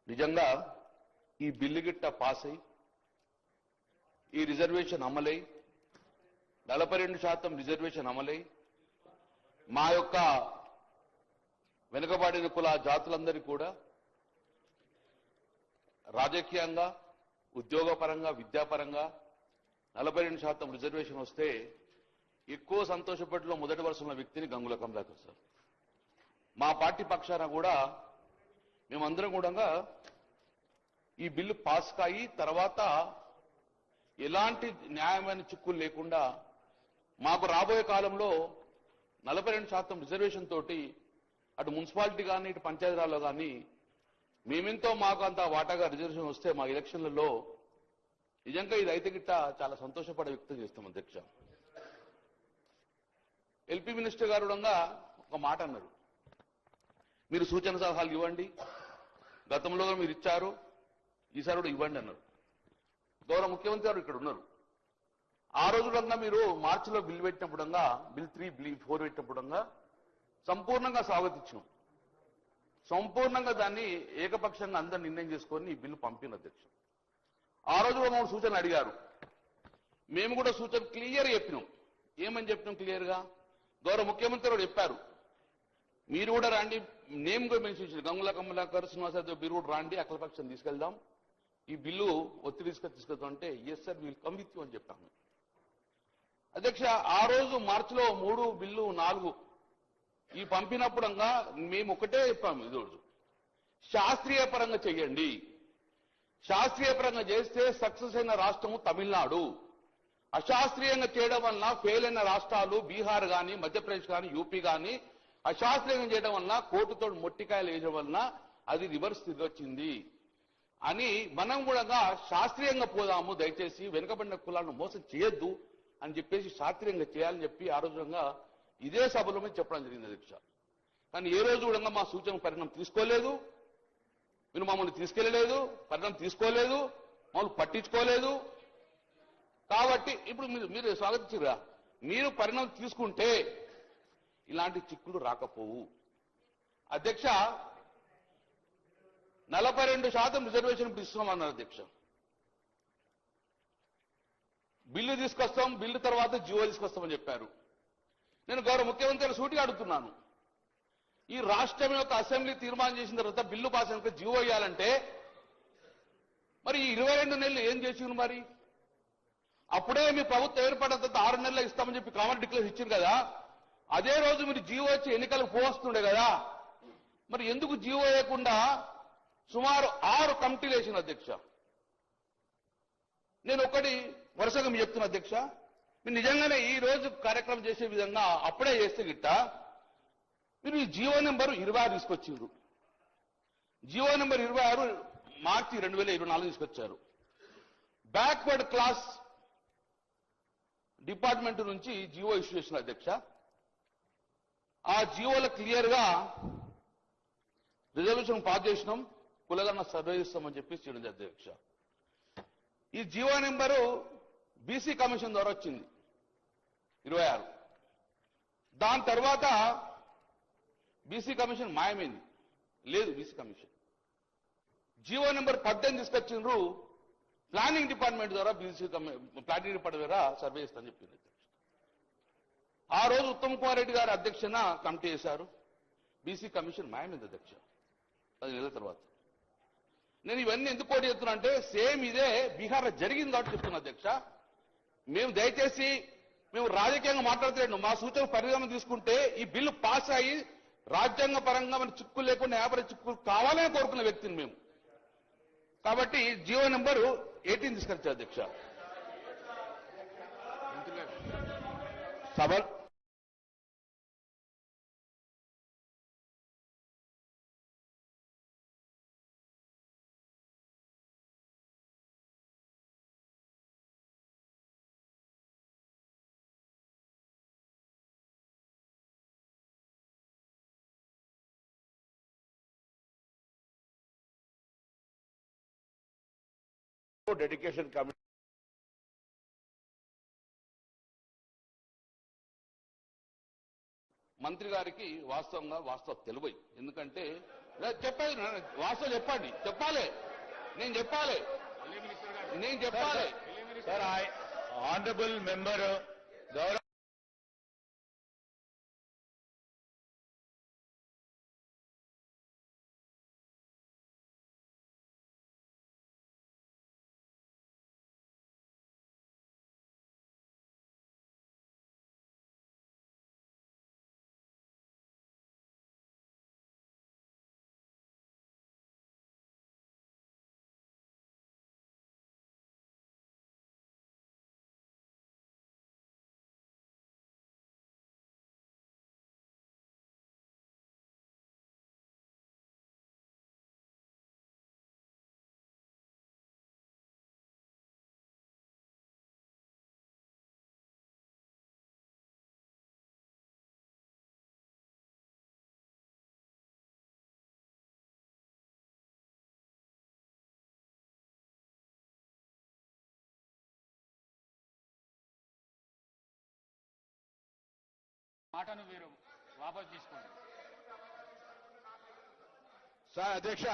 నిజంగా ఈ బిల్లు గిట్ట పాస్ అయి ఈ రిజర్వేషన్ అమలై 42% రిజర్వేషన్ అమలై మా యొక్క వెనుకబడిన కుల జాతులందరికీ కూడా రాజకీయంగా ఉద్యోగపరంగా విద్యాపరంగా 42% రిజర్వేషన్ వస్తే ఎక్కువ సంతోషపడిలో మొదటి వరుసలో వ్యక్తిని గంగుల కమలాకర్ సార్. మా పార్టీ పక్షాన కూడా మేమందరం కూడా ఈ బిల్లు పాస్ కాయి తర్వాత ఎలాంటి న్యాయమైన చిక్కులు లేకుండా మాకు రాబోయే కాలంలో 42% రిజర్వేషన్ తోటి అటు మున్సిపాలిటీ కానీ ఇటు పంచాయతీరాల్లో కానీ మేమెంతో మాకు అంత వాటాగా రిజర్వేషన్ వస్తే మా ఎలక్షన్లలో నిజంగా ఇది అయితే గిట్ట చాలా సంతోషపడే వ్యక్తం చేస్తాం అధ్యక్ష. ఎల్పీ మినిస్టర్ గారు కూడా ఒక మాట అన్నారు, మీరు సూచన సలహాలు ఇవ్వండి, గతంలో మీరు ఇచ్చారు, ఈసారి కూడా ఇవ్వండి అన్నారు. గౌరవ ముఖ్యమంత్రి గారు ఇక్కడ ఉన్నారు. ఆ రోజులంగా మీరు మార్చిలో బిల్లు పెట్టినప్పుడంగా బిల్ 3, బిల్ 4 పెట్టినప్పుడంగా సంపూర్ణంగా స్వాగతించినాం. సంపూర్ణంగా దాన్ని ఏకపక్షంగా అందరు నిర్ణయం చేసుకొని ఈ బిల్లు పంపిన అధ్యక్ష. ఆ రోజు కూడా మమ్మల్ని సూచనలు అడిగారు, మేము కూడా సూచన క్లియర్ చెప్పినాం. ఏమని చెప్పినాం క్లియర్గా? గౌరవ ముఖ్యమంత్రి గారు చెప్పారు, మీరు కూడా రండి, నేమ్ కూడా మెన్షన్ చేశారు, గంగుల కమలాకర్ శ్రీనివాసరావు మీరు కూడా రండి, అఖిలపక్షం తీసుకెళ్దాం, ఈ బిల్లు ఒత్తిడి తీసుకెళ్తాం అంటే yes sir will come with you అని చెప్పాము అధ్యక్ష. ఆ రోజు మార్చిలో 3 బిల్లు 4 ఈ పంపినప్పుడంగా మేము ఒకటే చెప్పాము, ఈరోజు శాస్త్రీయ పరంగా చెయ్యండి, శాస్త్రీయ పరంగా చేస్తే సక్సెస్ అయిన రాష్ట్రము తమిళనాడు, అశాస్త్రీయంగా చేయడం వలన ఫెయిల్ అయిన రాష్ట్రాలు బీహార్ కానీ మధ్యప్రదేశ్ కానీ యూపీ కానీ అశాస్త్రీయంగా చేయడం వలన కోర్టుతో మొట్టికాయలు వేయడం వలన అది రివర్స్ తిరిగి వచ్చింది అని మనం కూడా శాస్త్రీయంగా పోదాము, దయచేసి వెనుకబడిన కులాలను మోసం చేయొద్దు అని చెప్పేసి శాస్త్రీయంగా చేయాలని చెప్పి ఆ రోజుగా ఇదే సభలో మీద చెప్పడం జరిగింది అధ్యక్ష. కానీ ఏ రోజు కూడా మా సూచన పరిణామం తీసుకోలేదు, మీరు మమ్మల్ని తీసుకెళ్లలేదు, పరిణామం తీసుకోలేదు, మమ్మల్ని పట్టించుకోలేదు. కాబట్టి ఇప్పుడు మీరు స్వాగతించరా, మీరు పరిణామం తీసుకుంటే ఇలాంటి చిక్కులు రాకపోవు అధ్యక్ష. 42% రిజర్వేషన్ ఇప్పుడు ఇస్తున్నామన్నారు అధ్యక్ష. బిల్లు తీసుకొస్తాం, బిల్లు తర్వాత జీవో తీసుకొస్తామని చెప్పారు. నేను గౌరవ ముఖ్యమంత్రి సూటిగా అడుగుతున్నాను, ఈ రాష్ట్రం యొక్క అసెంబ్లీ తీర్మానం చేసిన తర్వాత బిల్లు పాస్ అయిన జీవో ఇవ్వాలంటే మరి ఈ 22 నెలలు ఏం చేసిండ్రు? మరి అప్పుడే మీ ప్రభుత్వం ఏర్పడిన తర్వాత 6 నెలలు ఇస్తామని చెప్పి కామన్ డిక్లేర్ ఇచ్చింది కదా, అదే రోజు మీరు జీవో వచ్చి ఎన్నికలకు పోవస్తుండే కదా, మరి ఎందుకు జీవో వేయకుండా సుమారు 6 కమిటీలు వేసిన అధ్యక్ష. నేను ఒకటి వరుసగా మీరు చెప్తున్నా అధ్యక్ష, మీరు నిజంగానే ఈ రోజు కార్యక్రమం చేసే విధంగా అప్పుడే చేస్తే గిట్ట మీరు ఈ జీవో నెంబర్ 26 తీసుకొచ్చిండ్రు. జీవో నెంబర్ 26 మార్చి 2024 తీసుకొచ్చారు. బ్యాక్వర్డ్ క్లాస్ డిపార్ట్మెంట్ నుంచి జీవో ఇష్యూ చేసిన అధ్యక్ష. ఆ జీవోలో క్లియర్ గా రిజర్వేషన్ పాస్ చేసినాం, కులగన్న సర్వే చేస్తామని చెప్పి చేయడం అధ్యక్ష. ఈ జీవో నెంబరు బీసీ కమిషన్ ద్వారా వచ్చింది 26. దాని తర్వాత బీసీ కమిషన్ మాయమైంది, లేదు బీసీ కమిషన్. జీవో నెంబర్ 18 తీసుకొచ్చిండ్రు, ప్లానింగ్ డిపార్ట్మెంట్ ద్వారా బీసీ ప్లానింగ్ డిపార్ట్మెంట్ ద్వారా సర్వే చేస్తామని చెప్పింది అధ్యక్ష. ఆ రోజు ఉత్తమ్ కుమార్ రెడ్డి గారు అధ్యక్షన కమిటీ చేశారు, బీసీ కమిషన్ మాయమైంది అధ్యక్ష 10 నెలల తర్వాత. నేను ఇవన్నీ ఎందుకు కోటి చెప్తున్నా అంటే సేమ్ ఇదే బీహార్లో జరిగింది కాబట్టి చెప్తున్నా అధ్యక్ష. మేము దయచేసి మేము రాజకీయంగా మాట్లాడుతున్నాం, మా సూచన పరిణామం తీసుకుంటే ఈ బిల్లు పాస్ అయ్యి రాజ్యాంగ పరంగా మన చిక్కులు లేకుండా వ్యాపార చిక్కులు కావాలని కోరుకున్న వ్యక్తిని మేము. కాబట్టి జీవో నెంబరు 18 తీసుకొచ్చారు అధ్యక్ష. సభ డెడికేషన్ కమిటీ మంత్రి గారికి వాస్తవ తెలివై, ఎందుకంటే చెప్పాలి, వాస్తవం చెప్పండి, చెప్పాలి, నేను చెప్పాలి, నేను చెప్పాలి. సార్ ఆనరబుల్ మెంబర్ గౌరవ మాటను మీరు వాపసు తీసుకోండి. సార్ అధ్యక్ష